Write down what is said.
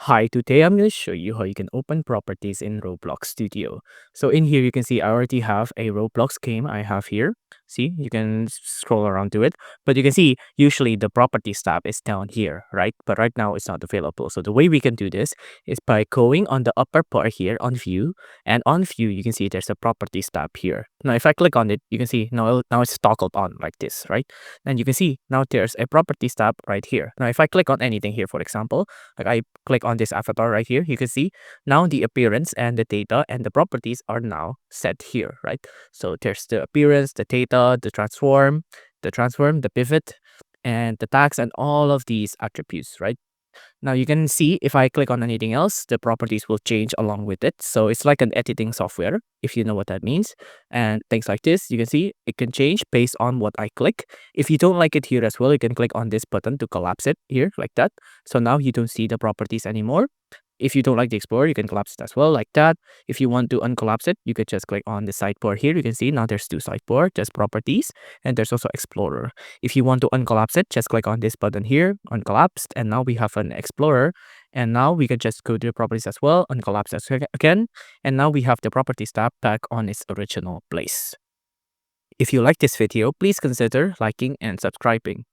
Hi, today I'm going to show you how you can open properties in Roblox Studio. So in here, you can see I already have a Roblox game I have here. See, you can scroll around to it, but you can see usually the properties tab is down here, right? But right now it's not available. So the way we can do this is by going on the upper part here on view, and on view, you can see there's a properties tab here. Now, if I click on it, you can see now it's toggled on like this, right? And you can see now there's a properties tab right here. Now, if I click on anything here, for example, like I click on this avatar right here, you can see now the appearance and the data and the properties are now set here, right? So there's the appearance, the data, the pivot, and the tags and all of these attributes, right? Now you can see if I click on anything else, the properties will change along with it. So it's like an editing software, if you know what that means. And things like this, you can see it can change based on what I click. If you don't like it here as well, you can click on this button to collapse it here like that. So now you don't see the properties anymore. If you don't like the Explorer, you can collapse it as well like that. If you want to uncollapse it, you could just click on the sidebar here. You can see now there's two sidebar, there's properties, and there's also Explorer. If you want to uncollapse it, just click on this button here, uncollapsed, and now we have an Explorer. And now we can just go to the properties as well, uncollapse it again, and now we have the properties tab back on its original place. If you like this video, please consider liking and subscribing.